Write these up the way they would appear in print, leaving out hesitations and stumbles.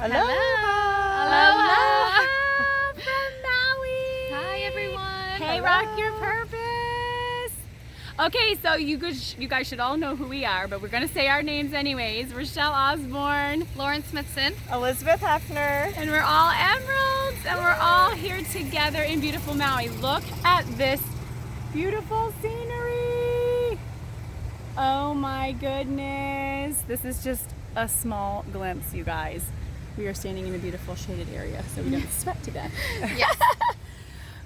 Aloha from Maui. Hi, everyone. Hey, Hello. rock your purpose. Okay, so you guys should all know who we are, but we're going to say our names anyways. Rochelle Osborne, Lauren Smithson. Elizabeth Hefner. and we're all emeralds, and we're all here together in beautiful Maui. Look at this beautiful scenery. Oh my goodness. This is just a small glimpse, you guys. We are standing in a beautiful shaded area, so we don't sweat to death. Yes.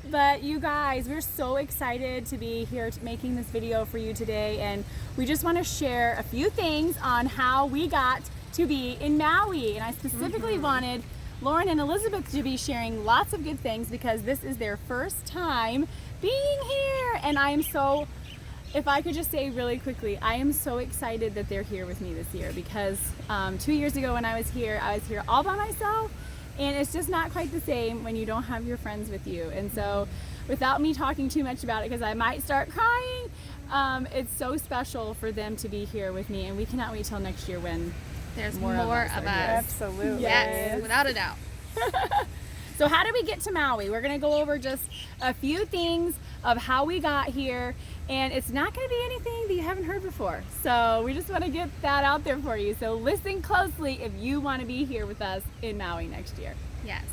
But you guys, we're so excited to be here making this video for you today, and we just want to share a few things on how we got to be in Maui. And I specifically wanted Lauren and Elizabeth to be sharing lots of good things because this is their first time being here, and I am so, if I could just say really quickly, I am so excited that they're here with me this year because 2 years ago when I was here all by myself, and it's just not quite the same when you don't have your friends with you. And so without me talking too much about it, because I might start crying, it's so special for them to be here with me, and we cannot wait till next year when There's more more of us of are us. here. Absolutely. Yes, without a doubt. So how did we get to Maui? We're gonna go over just a few things of how we got here, and it's not gonna be anything that you haven't heard before. So we just wanna get that out there for you. So listen closely if you wanna be here with us in Maui next year. Yes.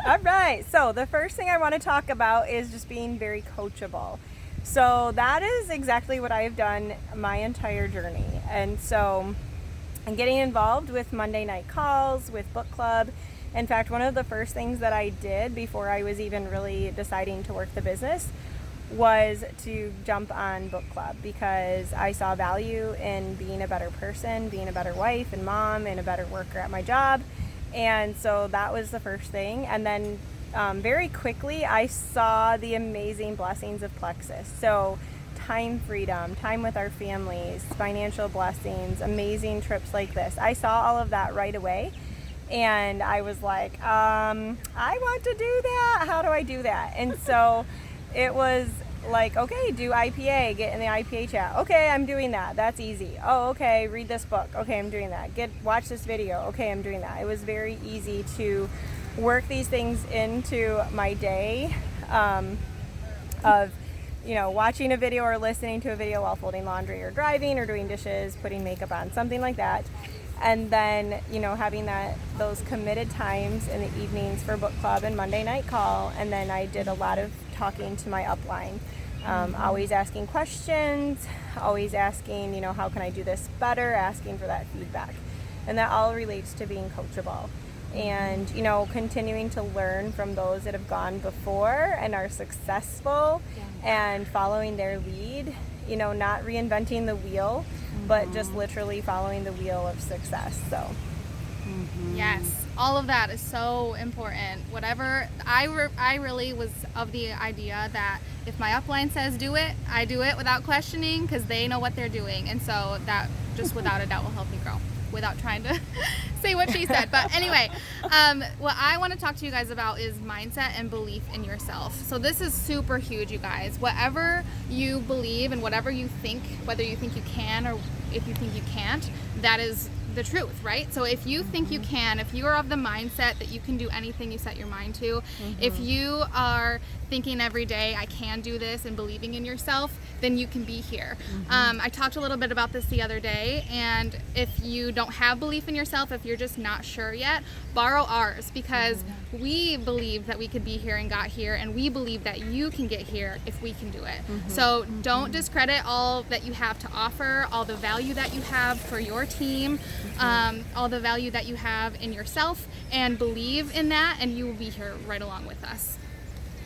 All right. So the first thing I want to talk about is just being very coachable. So that is exactly what I have done my entire journey. And so I'm getting involved with Monday night calls, with book club. In fact, one of the first things that I did before I was even really deciding to work the business was to jump on book club because I saw value in being a better person, being a better wife and mom, and a better worker at my job. And so that was the first thing. And then very quickly, I saw the amazing blessings of Plexus. So time freedom, time with our families, financial blessings, amazing trips like this. I saw all of that right away. And I was like, I want to do that. How do I do that? And so it was like, okay, do IPA, get in the IPA chat. Okay, I'm doing that. That's easy. Oh, okay, read this book. Okay, I'm doing that. Watch this video. Okay, I'm doing that. It was very easy to work these things into my day of, watching a video or listening to a video while folding laundry or driving or doing dishes, putting makeup on, something like that. And then, having those committed times in the evenings for book club and Monday night call. And then I did a lot of talking to my upline, always asking questions, always asking, how can I do this better, asking for that feedback. And that all relates to being coachable. And, continuing to learn from those that have gone before and are successful and following their lead, not reinventing the wheel, but just literally following the wheel of success. So Yes, all of that is so important. Whatever, I really was of the idea that if my upline says do it, I do it without questioning because they know what they're doing. And so that just without a doubt will help me grow without trying to say what she said. But anyway, what I want to talk to you guys about is mindset and belief in yourself. So this is super huge, you guys. Whatever you believe and whatever you think, whether you think you can or if you think you can't, that is the truth, right? So if you think you can, if you are of the mindset that you can do anything you set your mind to, if you are thinking every day, I can do this, and believing in yourself, then you can be here. I talked a little bit about this the other day, and if you don't have belief in yourself, if you're just not sure yet, borrow ours, because we believed that we could be here and got here, and we believe that you can get here if we can do it. So don't discredit all that you have to offer, all the value that you have for your team, all the value that you have in yourself, and believe in that, and you will be here right along with us.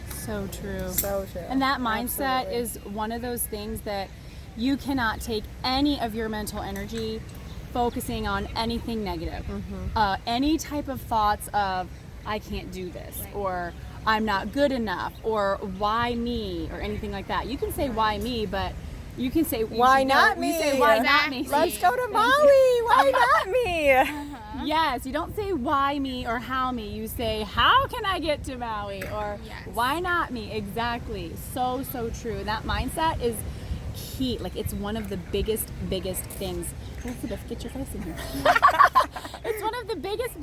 So true. So true. And that mindset Absolutely. is one of those things that you cannot take any of your mental energy focusing on anything negative. Any type of thoughts of, I can't do this, or I'm not good enough, or why me, or anything like that. You can say why me, but you can say Why not me? You say why not me. Let's go to Maui. Why not me? Yes, you don't say why me or how me. You say how can I get to Maui, or why not me? Exactly. So true. That mindset is key. Like, it's one of the biggest things. Elizabeth, get your face in here. It's one of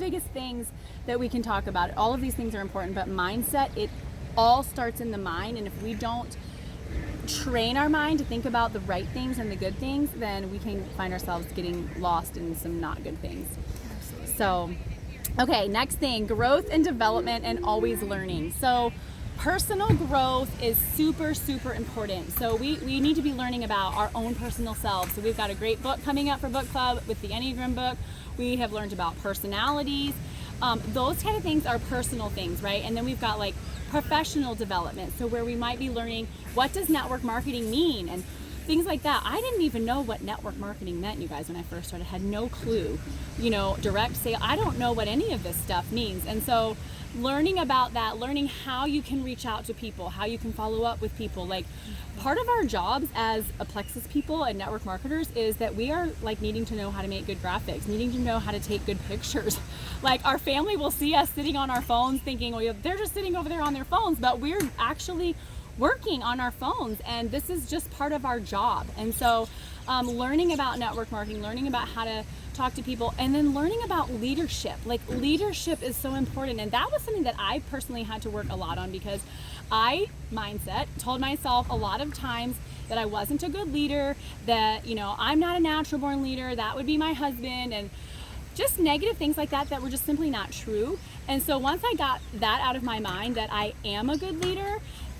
biggest things that we can talk about. All of these things are important, but mindset, it all starts in the mind. And if we don't train our mind to think about the right things and the good things, then we can find ourselves getting lost in some not good things. Absolutely. So, okay, next thing, growth and development and always learning. So personal growth is super, super important. So we need to be learning about our own personal selves. So we've got a great book coming up for book club with the Enneagram book. We have learned about personalities. Those kind of things are personal things, right? And then we've got like professional development. So where we might be learning, what does network marketing mean? And things like that. I didn't even know what network marketing meant, you guys, when I first started. I had no clue. You know, direct sale, I don't know what any of this stuff means. And so learning about that, learning how you can reach out to people, how you can follow up with people. Like, part of our jobs as a Plexus people and network marketers is that we are like needing to know how to make good graphics, needing to know how to take good pictures. Like, our family will see us sitting on our phones thinking, well, they're just sitting over there on their phones, but we're actually working on our phones, and this is just part of our job. And so learning about network marketing, learning about how to talk to people, and then learning about leadership. Like, leadership is so important, and that was something that I personally had to work a lot on, because I told myself a lot of times that I wasn't a good leader, that, you know, I'm not a natural born leader, that would be my husband, and just negative things like that were just simply not true. And so once I got that out of my mind, that I am a good leader,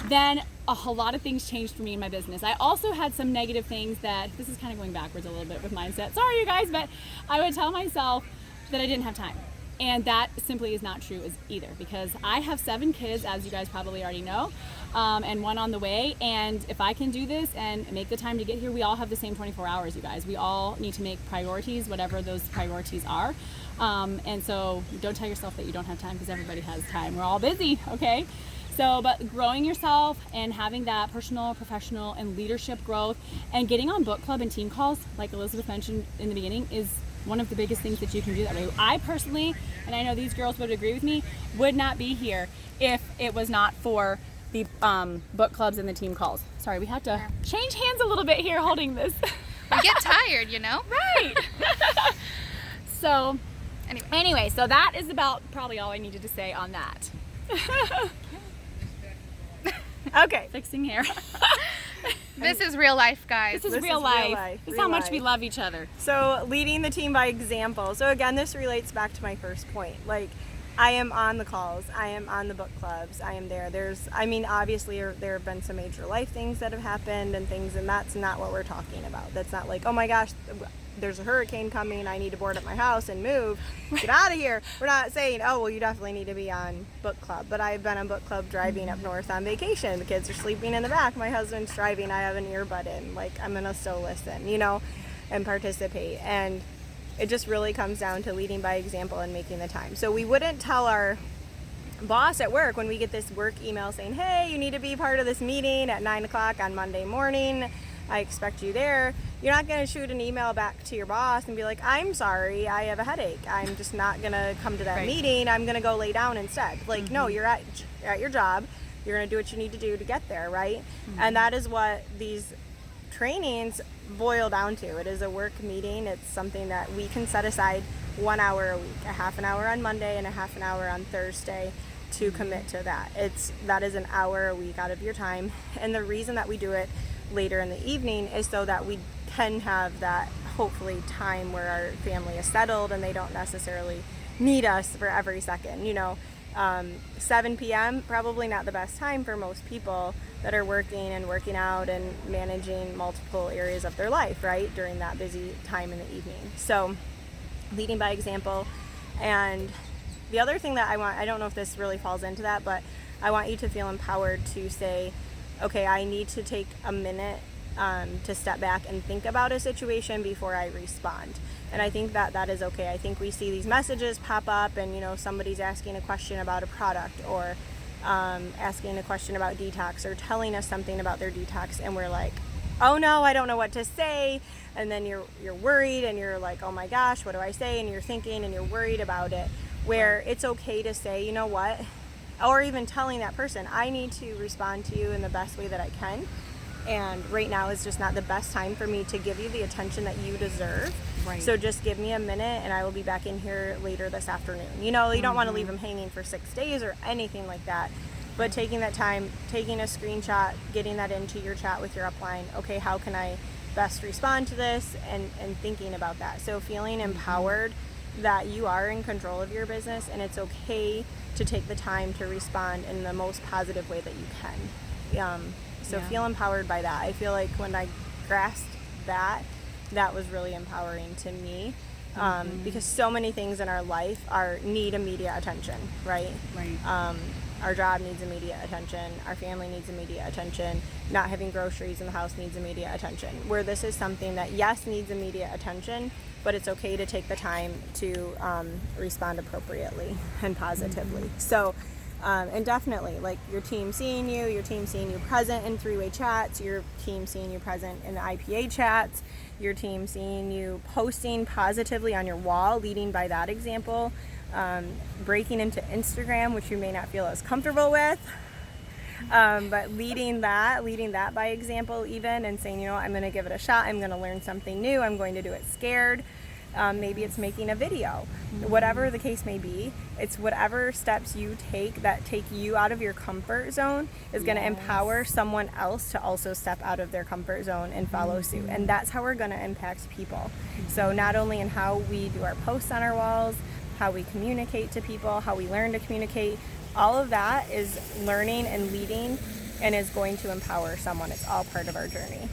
then a whole lot of things changed for me in my business. I also had some negative things that, this is kind of going backwards a little bit with mindset, sorry you guys, but I would tell myself that I didn't have time. And that simply is not true either, because I have 7 kids, as you guys probably already know, and 1 on the way. And if I can do this and make the time to get here, we all have the same 24 hours, you guys. We all need to make priorities, whatever those priorities are. And so don't tell yourself that you don't have time, because everybody has time. We're all busy, okay? So, but growing yourself and having that personal, professional, and leadership growth, and getting on book club and team calls, like Elizabeth mentioned in the beginning, is one of the biggest things that you can do that way. I personally, and I know these girls would agree with me, would not be here if it was not for the book clubs and the team calls. Sorry, we had to change hands a little bit here holding this. We get tired, you know? Right. So, anyway, so that is about probably all I needed to say on that. Okay, fixing hair. This is real life, guys. This is real life. This is how much we love each other. So leading the team by example. So again, this relates back to my first point. Like, I am on the calls, I am on the book clubs, I am there. Obviously there have been some major life things that have happened and things, and that's not what we're talking about. That's not like, oh my gosh, there's a hurricane coming, I need to board up my house and move, get out of here. We're not saying, oh, well, you definitely need to be on book club. But I've been on book club driving up north on vacation. The kids are sleeping in the back, my husband's driving, I have an earbud in. Like, I'm gonna still listen, you know, and participate. And it just really comes down to leading by example and making the time. So we wouldn't tell our boss at work when we get this work email saying, hey, you need to be part of this meeting at 9 o'clock on Monday morning, I expect you there. You're not going to shoot an email back to your boss and be like, I'm sorry, I have a headache, I'm just not going to come to that meeting, I'm going to go lay down instead. Like, no, you're at your job, you're going to do what you need to do to get there, right? And that is what these trainings boil down to. It is a work meeting. It's something that we can set aside 1 hour a week, a half an hour on Monday and a half an hour on Thursday to commit to that. That is an hour a week out of your time. And the reason that we do it later in the evening is so that we can have that, hopefully, time where our family is settled and they don't necessarily need us for every second, you know. 7 p.m. probably not the best time for most people that are working and working out and managing multiple areas of their life, right, during that busy time in the evening. So leading by example. And the other thing that I don't know if this really falls into that, but I want you to feel empowered to say, okay, I need to take a minute to step back and think about a situation before I respond. And I think that is okay. I think we see these messages pop up and, you know, somebody's asking a question about a product or asking a question about detox or telling us something about their detox, and we're like, oh no, I don't know what to say. And then you're worried and you're like, oh my gosh, what do I say? And you're thinking and you're worried about it, where it's okay to say, you know what, or even telling that person, I need to respond to you in the best way that I can. And right now is just not the best time for me to give you the attention that you deserve. Right. So just give me a minute and I will be back in here later this afternoon. You know, you don't want to leave them hanging for 6 days or anything like that. But taking that time, taking a screenshot, getting that into your chat with your upline, okay, how can I best respond to this, and thinking about that. So feeling empowered that you are in control of your business and it's okay to take the time to respond in the most positive way that you can. So feel empowered by that. I feel like when I grasped that was really empowering to me, because so many things in our life need immediate attention, right? Right. Our job needs immediate attention. Our family needs immediate attention. Not having groceries in the house needs immediate attention. Where this is something that, yes, needs immediate attention, but it's okay to take the time to respond appropriately and positively. So, and definitely, like your team seeing you present in three-way chats, your team seeing you present in the IPA chats, your team seeing you posting positively on your wall, leading by that example. Breaking into Instagram, which you may not feel as comfortable with, but leading that by example even, and saying, you know, I'm going to give it a shot, I'm going to learn something new, I'm going to do it scared. Maybe it's making a video. Whatever the case may be, it's whatever steps you take that take you out of your comfort zone is going to empower someone else to also step out of their comfort zone and follow suit. And that's how we're going to impact people. So not only in how we do our posts on our walls, how we communicate to people, how we learn to communicate, all of that is learning and leading and is going to empower someone. It's all part of our journey.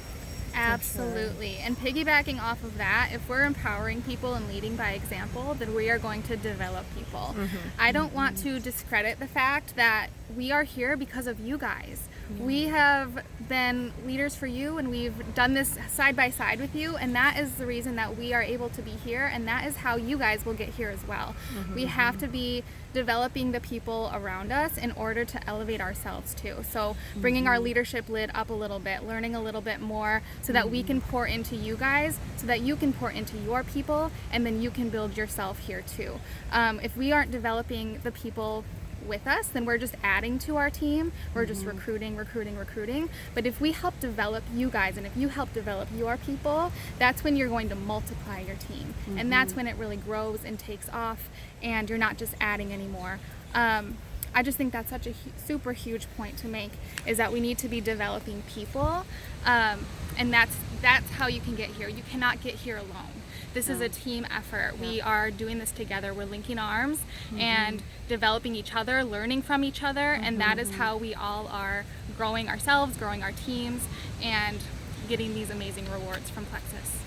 Absolutely. And piggybacking off of that, if we're empowering people and leading by example, then we are going to develop people. I don't want to discredit the fact that we are here because of you guys. We have been leaders for you, and we've done this side by side with you, and that is the reason that we are able to be here, and that is how you guys will get here as well. We have to be developing the people around us in order to elevate ourselves too. So bringing our leadership lid up a little bit, learning a little bit more so that we can pour into you guys, so that you can pour into your people, and then you can build yourself here too. If we aren't developing the people with us, then we're just adding to our team. We're just recruiting. But if we help develop you guys, and if you help develop your people, that's when you're going to multiply your team. And that's when it really grows and takes off, and you're not just adding anymore. I just think that's such a super huge point to make, is that we need to be developing people, and that's how you can get here. You cannot get here alone. This is a team effort. We are doing this together. We're linking arms and developing each other, learning from each other, and that is how we all are growing ourselves, growing our teams, and getting these amazing rewards from Plexus.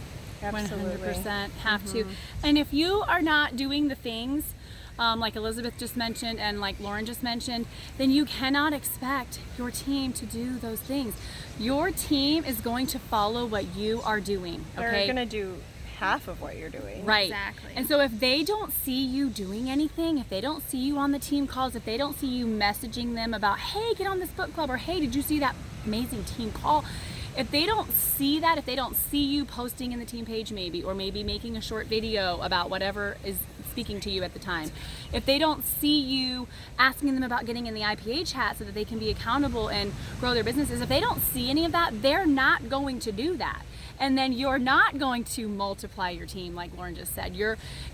Absolutely. 100% have to. And if you are not doing the things like Elizabeth just mentioned and like Lauren just mentioned, then you cannot expect your team to do those things. Your team is going to follow what you are doing. Okay? They're going to do half of what you're doing. Right. Exactly. And so if they don't see you doing anything, if they don't see you on the team calls, if they don't see you messaging them about, hey, get on this book club, or hey, did you see that amazing team call? If they don't see that, if they don't see you posting in the team page maybe, or maybe making a short video about whatever is speaking to you at the time, if they don't see you asking them about getting in the IPA chat so that they can be accountable and grow their businesses, if they don't see any of that, they're not going to do that. And then you're not going to multiply your team, like Lauren just said.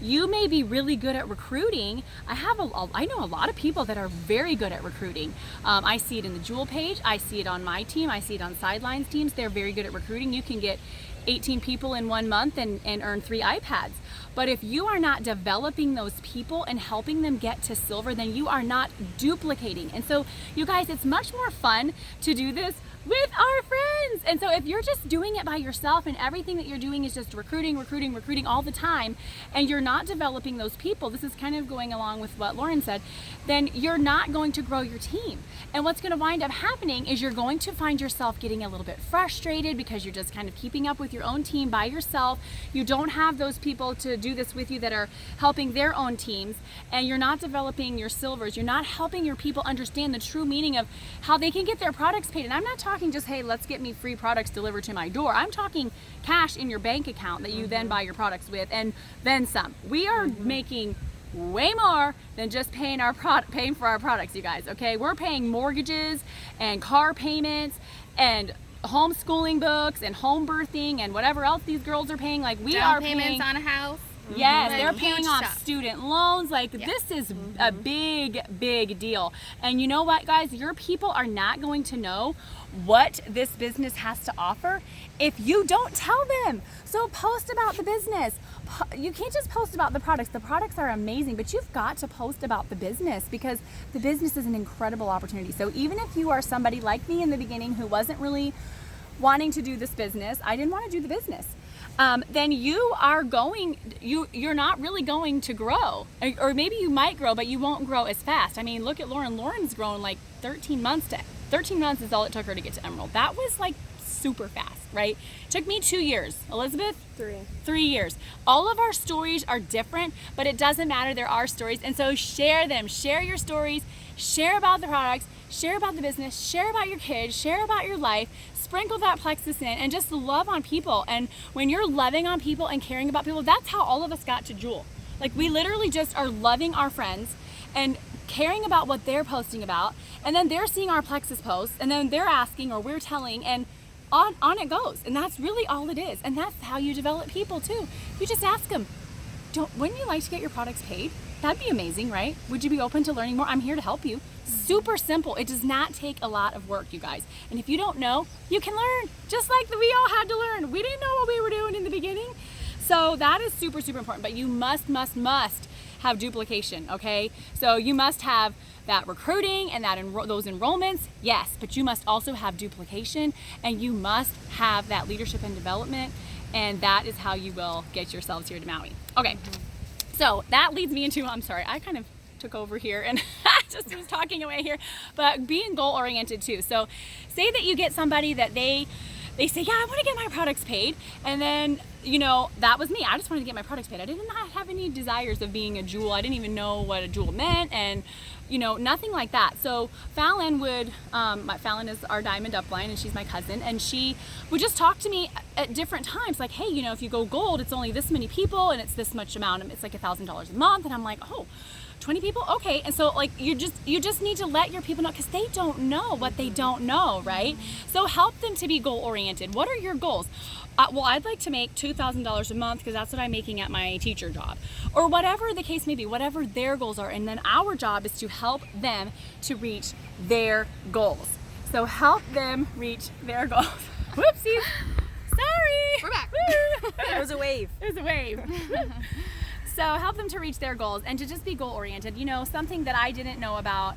You may be really good at recruiting. I know a lot of people that are very good at recruiting. I see it in the Jewel page. I see it on my team. I see it on Sidelines teams. They're very good at recruiting. You can get 18 people in 1 month and earn 3 iPads. But if you are not developing those people and helping them get to silver, then you are not duplicating. And so, you guys, it's much more fun to do this with our friends. And so if you're just doing it by yourself and everything that you're doing is just recruiting all the time, and you're not developing those people, this is kind of going along with what Lauren said, then you're not going to grow your team. And what's going to wind up happening is you're going to find yourself getting a little bit frustrated because you're just kind of keeping up with your own team by yourself. You don't have those people to do this with you that are helping their own teams, and you're not developing your silvers. You're not helping your people understand the true meaning of how they can get their products paid. And I'm not talking just, hey, let's get me free products delivered to my door. I'm talking cash in your bank account that you then buy your products with, and then some. We are making way more than just paying for our products, you guys, okay? We're paying mortgages and car payments and homeschooling books and home birthing and whatever else these girls are paying. Like we Down are payments paying on a house. Yes, Like, they're huge paying off stuff. student loans. Like this is a big deal. And you know what, guys? Your people are not going to know what this business has to offer if you don't tell them. So post about the business. You can't just post about the products. The products are amazing, but you've got to post about the business because the business is an incredible opportunity. So even if you are somebody like me in the beginning who wasn't really wanting to do this business, I didn't want to do the business. Then you're not really going to grow, or maybe you might grow, but you won't grow as fast. I mean, look at Lauren. Lauren's grown like 13 months is all it took her to get to Emerald. That was like super fast, right? It took me 2 years. Elizabeth? 3 years. All of our stories are different, but it doesn't matter. There are stories. And so share them. Share your stories. Share about the products. Share about the business. Share about your kids. Share about your life. Sprinkle that plexus in and just love on people. And when you're loving on people and caring about people, that's how all of us got to Jewel. Like we literally just are loving our friends and caring about what they're posting about. And then they're seeing our plexus posts and then they're asking or we're telling, and on it goes. And that's really all it is. And that's how you develop people too. You just ask them, wouldn't you like to get your products paid? That'd be amazing, right? Would you be open to learning more? I'm here to help you. Super simple. It does not take a lot of work, you guys. And if you don't know, you can learn. Just like we all had to learn. We didn't know what we were doing in the beginning. So that is super important. But you must have duplication, okay? So you must have that recruiting and those enrollments, yes, but you must also have duplication and you must have that leadership and development, and that is how you will get yourselves here to Maui. Okay, so that leads me into, I'm sorry, I kind of took over here and I just was talking away here, but being goal oriented too. So say that you get somebody that they say, yeah, I want to get my products paid. And then, that was me. I just wanted to get my products paid. I did not have any desires of being a Jewel. I didn't even know what a Jewel meant and, nothing like that. So Fallon Fallon is our diamond upline and she's my cousin. And she would just talk to me at different times like, hey, if you go gold, it's only this many people and it's this much amount. It's like $1,000 a month. And I'm like, oh, 20 people? Okay. And so like you just need to let your people know because they don't know what they don't know, right? So help them to be goal oriented. What are your goals? Well, I'd like to make $2,000 a month because that's what I'm making at my teacher job, or whatever the case may be, whatever their goals are. And then our job is to help them to reach their goals. So help them reach their goals. Whoopsies. Sorry. We're back. It was a wave. It was a wave. So help them to reach their goals and to just be goal oriented. Something that I didn't know about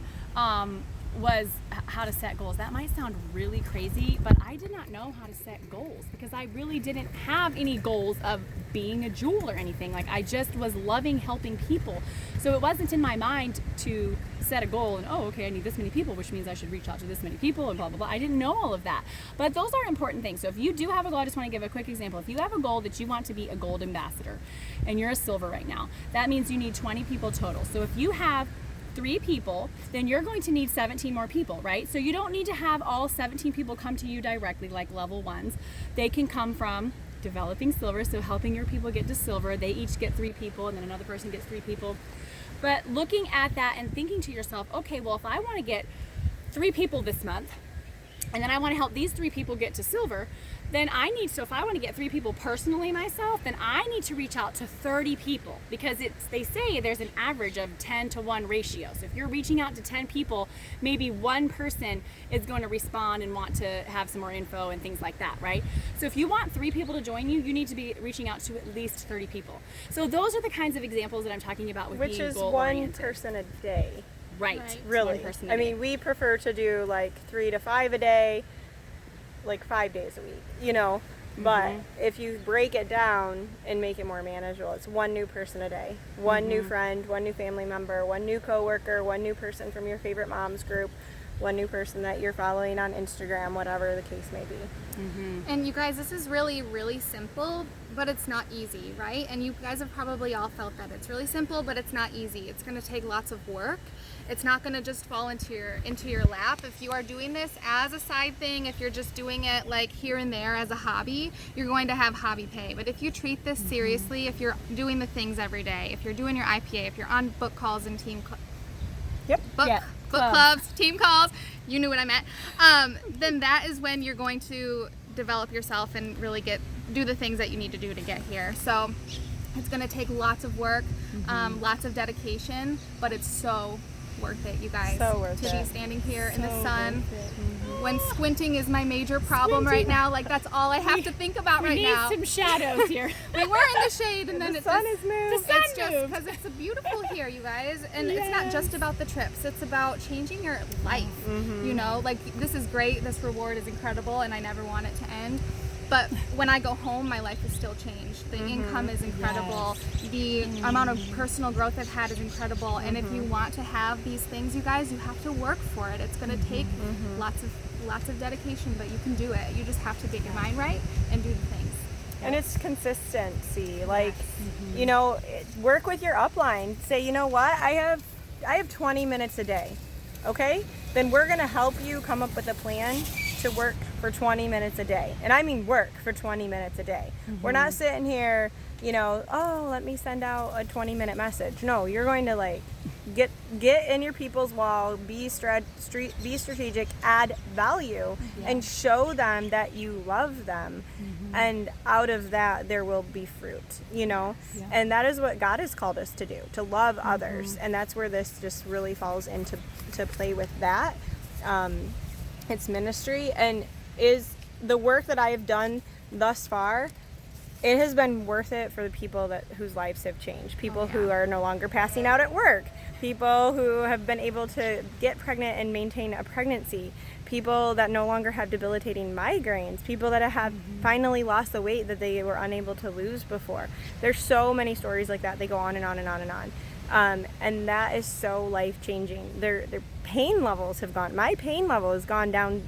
was how to set goals. That might sound really crazy, but I did not know how to set goals because I really didn't have any goals of being a Jewel or anything. Like I just was loving helping people. So it wasn't in my mind to set a goal and, oh, okay, I need this many people, which means I should reach out to this many people and blah, blah, blah. I didn't know all of that. But those are important things. So if you do have a goal, I just want to give a quick example. If you have a goal that you want to be a gold ambassador and you're a silver right now, that means you need 20 people total. So if you have 3 people, then you're going to need 17 more people, right? So you don't need to have all 17 people come to you directly like level 1s. They can come from developing silver, so helping your people get to silver. They each get 3 people and then another person gets 3 people. But looking at that and thinking to yourself, okay, well, if I want to get 3 people this month and then I want to help these 3 people get to silver, then if I want to get 3 people personally myself, then I need to reach out to 30 people because they say there's an average of 10 to 1 ratio. So if you're reaching out to 10 people, maybe 1 person is going to respond and want to have some more info and things like that, right? So if you want 3 people to join you, you need to be reaching out to at least 30 people. So those are the kinds of examples that I'm talking about with being goal oriented. Which is 1 person a day. Right. Really. 1 person a day. I mean, we prefer to do like 3 to 5 a day, like 5 days a week, but if you break it down and make it more manageable, it's 1 new person a day, 1 new friend, 1 new family member, 1 new coworker, 1 new person from your favorite mom's group, 1 new person that you're following on Instagram, whatever the case may be. And you guys, this is really, really simple, but it's not easy, right? And you guys have probably all felt that it's really simple, but it's not easy. It's going to take lots of work. It's not going to just fall into your lap. If you are doing this as a side thing, if you're just doing it like here and there as a hobby, you're going to have hobby pay. But if you treat this seriously, if you're doing the things every day, if you're doing your IPA, if you're on book calls and team book clubs, team calls, you knew what I meant, then that is when you're going to develop yourself and really do the things that you need to do to get here. So it's going to take lots of work, lots of dedication, but it's so worth it, you guys, So worth to it. be standing here in the sun when squinting is my major problem right now. Like, that's all I have to think about right now. We need some shadows here. We were in the shade, and then The it's sun just, has moved. it's just because it's beautiful here, you guys, and it's not just about the trips. It's about changing your life. You know, like, this is great. This reward is incredible, and I never want it to end. But when I go home, my life is still changed. The income is incredible. The amount of personal growth I've had is incredible. And if you want to have these things, you guys, you have to work for it. It's going to take lots of dedication, but you can do it. You just have to get your mind right and do the things. And it's consistency. Like, you know, work with your upline. Say, you know what? I have 20 minutes a day. Okay? Then we're going to help you come up with a plan to work for 20 minutes a day. And I mean work for 20 minutes a day. We're not sitting here, you know, oh, let me send out a 20-minute message. No, you're going to like get in your people's wall, be strategic, add value, and show them that you love them. And out of that, there will be fruit, you know? And that is what God has called us to do, to love others. And that's where this just really falls into play with that. It's ministry, and is the work that I have done thus far, it has been worth it for the people whose lives have changed. People who are no longer passing out at work, people who have been able to get pregnant and maintain a pregnancy, people that no longer have debilitating migraines, people that have finally lost the weight that they were unable to lose before. There's so many stories like that. They go on and on and on and on. And that is so life-changing. Their pain levels have gone. My pain level has gone down.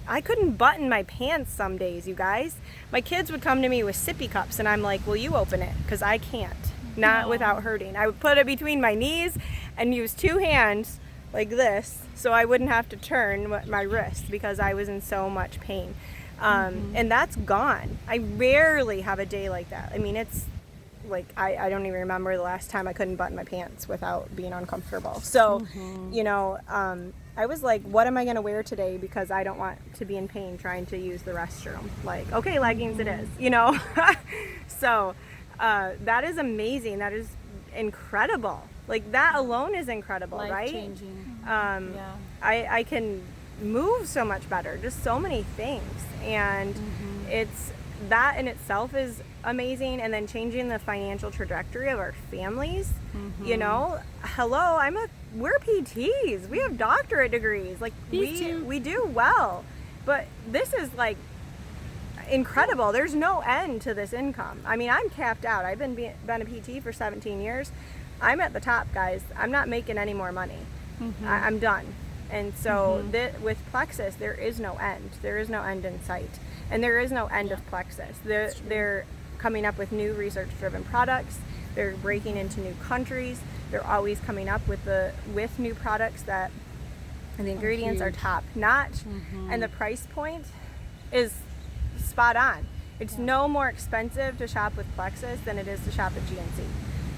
I couldn't button my pants some days, you guys. My kids would come to me with sippy cups, and I'm like, will you open it? Because I can't. Not without hurting. I would put it between my knees and use two hands like this so I wouldn't have to turn my wrist because I was in so much pain. And that's gone. I rarely have a day like that. I mean, it's like I don't even remember the last time I couldn't button my pants without being uncomfortable. So, you know, I was like, what am I going to wear today because I don't want to be in pain trying to use the restroom? Like, okay, leggings it is, you know? So that is amazing. That is incredible. Like, that alone is incredible, right? Life-changing. I can move so much better, just so many things. And it's that in itself is amazing. And then changing the financial trajectory of our families, you know, hello, we're PTs. We have doctorate degrees. Like, we do well, but this is like incredible. There's no end to this income. I mean, I'm capped out. I've been a PT for 17 years. I'm at the top, guys. I'm not making any more money. I'm done. And so with Plexus, there is no end. There is no end in sight. And there is no end of Plexus. They're coming up with new research-driven products. They're breaking into new countries. They're always coming up with new products that the ingredients are top-notch. And the price point is spot on. It's no more expensive to shop with Plexus than it is to shop at GNC.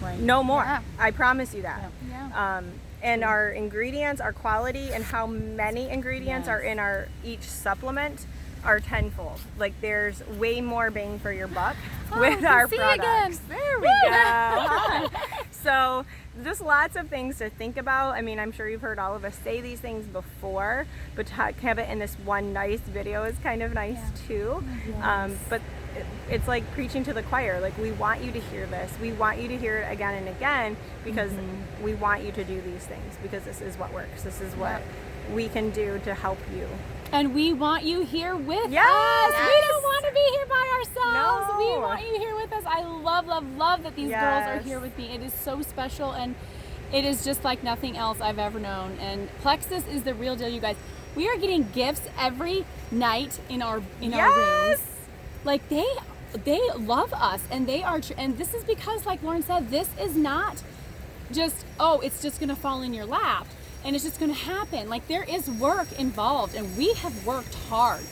Right. No more. Yeah. I promise you that. Yeah. And our ingredients, our quality, and how many ingredients are in each supplement are tenfold. Like, there's way more bang for your buck with our products. There we go. So just lots of things to think about. I mean, I'm sure you've heard all of us say these things before, but to have it in this one nice video is kind of nice too. But it's like preaching to the choir. Like, we want you to hear this. We want you to hear it again and again because we want you to do these things because this is what works. This is what we can do to help you. And we want you here with us. Yes. We don't want to be here by ourselves. No. We want you here with us. I love that these girls are here with me. It is so special, and it is just like nothing else I've ever known. And Plexus is the real deal, you guys. We are getting gifts every night in our rooms. Like, they love us, and they are, and this is because, like Lauren said, this is not just, it's just gonna fall in your lap and it's just gonna happen. Like, there is work involved, and we have worked hard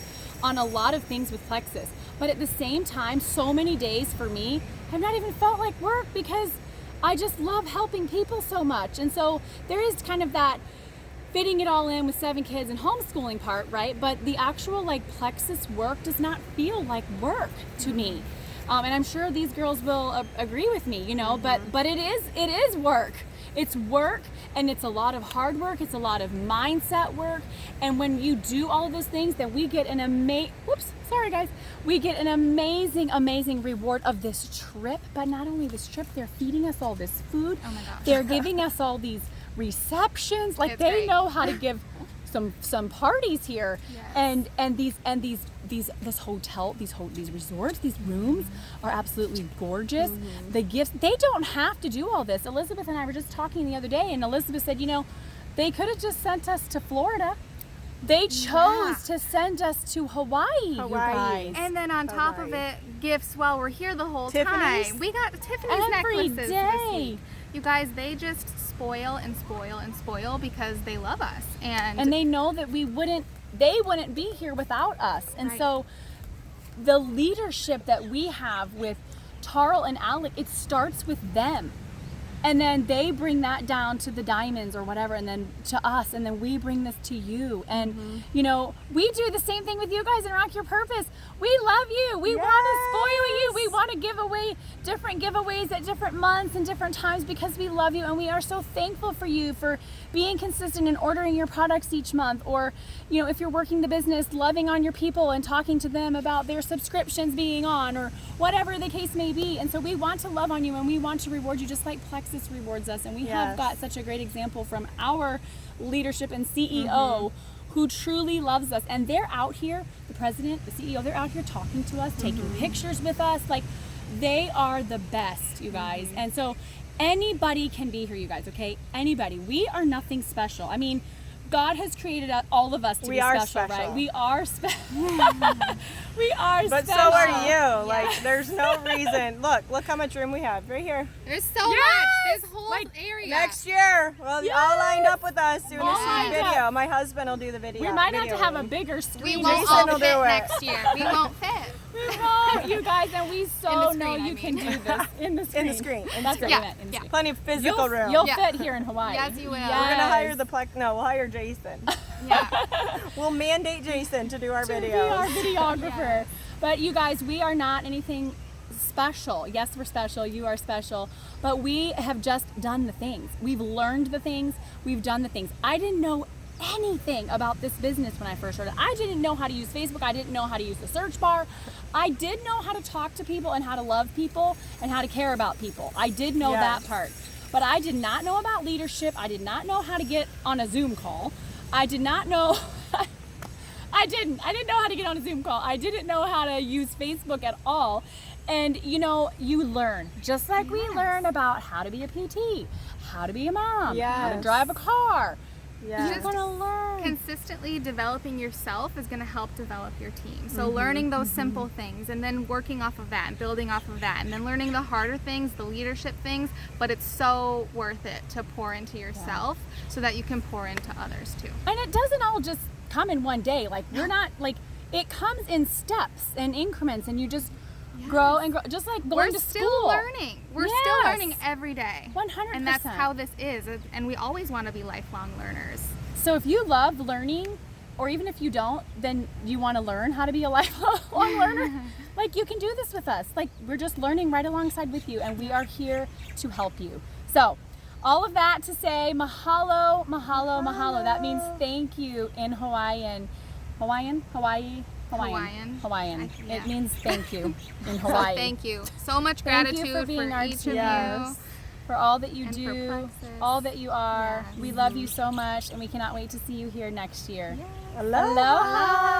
on a lot of things with Plexus, but at the same time, so many days for me have not even felt like work because I just love helping people so much. And so there is kind of that fitting it all in with 7 kids and homeschooling part, right? But the actual like Plexus work does not feel like work to me. And I'm sure these girls will agree with me, you know, but it is work. It's work, and it's a lot of hard work. It's a lot of mindset work. And when you do all of those things, then we get an we get an amazing reward of this trip. But not only this trip, they're feeding us all this food. Oh my gosh. They're giving us all these receptions. Like, they know how to give some parties here. Yes. And this hotel, these resorts, these rooms are absolutely gorgeous. The gifts, they don't have to do all this. Elizabeth and I were just talking the other day, and Elizabeth said, you know, they could have just sent us to Florida. They chose to send us to Hawaii, you guys. And then on top of it, gifts while we're here the whole Tiffany's? time. We got Tiffany's Every necklaces day. this week. You guys, they just spoil and spoil and spoil because they love us. And they know that they wouldn't be here without us. And Right. so the leadership that we have with Tarl and Alec, it starts with them. And then they bring that down to the Diamonds or whatever, and then to us, and then we bring this to you. And, you know, we do the same thing with you guys in Rock Your Purpose. We love you. We want to spoil you. We want to give away different giveaways at different months and different times because we love you, and we are so thankful for you for being consistent and ordering your products each month. Or, you know, if you're working the business, loving on your people and talking to them about their subscriptions being on, or whatever the case may be. And so we want to love on you, and we want to reward you just like Plexus rewards us. And we have got such a great example from our leadership and CEO who truly loves us. And they're out here, the president, the CEO, they're out here talking to us, taking pictures with us. Like, they are the best, you guys. And so anybody can be here, you guys, okay? Anybody. We are nothing special. I mean, God has created all of us to be special, right? We are special. We are but special. so are you. Like, there's no reason. Look how much room we have right here. there's so much. This whole area. Next year, well, all lined up with us doing a sweet video. My husband will do the video. We might have to have a bigger screen. We won't Jason all will fit do it. next year. We won't fit. We won't, you guys, and we so In the know screen, you I can mean. do this in the screen. In the screen. That's what Yeah, I meant. In the yeah. screen. Plenty of physical room. You'll Yeah. fit here in Hawaii. Yes, you will. Yes. We're gonna hire we'll hire Jason. Yeah. We'll mandate Jason to do our To videos. be our videographer. But you guys, we are not anything special. Yes, we're special. You are special. But we have just done the things. We've learned the things. We've done the things. I didn't know anything about this business when I first started. I didn't know how to use Facebook. I didn't know how to use the search bar. I did know how to talk to people and how to love people and how to care about people. I did know that part. But I did not know about leadership. I did not know how to get on a Zoom call. I did not know I didn't know how to get on a Zoom call. I didn't know how to use Facebook at all. And you know, you learn, just like we learn about how to be a PT, how to be a mom, how to drive a car. You're gonna learn. Consistently developing yourself is going to help develop your team. So learning those simple things and then working off of that and building off of that and then learning the harder things, the leadership things, but it's so worth it to pour into yourself so that you can pour into others too. And it doesn't all just come in one day. Like, we're not, like, it comes in steps and increments, and you just grow and grow, just like going to school. We're still learning. We're still learning every day. 100%. And that's how this is. And we always want to be lifelong learners. So if you love learning, or even if you don't, then you want to learn how to be a lifelong learner, like, you can do this with us. Like, we're just learning right alongside with you, and we are here to help you. So all of that to say, mahalo, mahalo, mahalo. That means thank you in Hawaiian. Hawaii? Hawaiian. Yeah. It means thank you in Hawaii. So thank you. So much Thank gratitude you for being our each team. of you. For all that you And for do, Plexus. all that you are. Yes. We love you so much, and we cannot wait to see you here next year. Aloha. Aloha.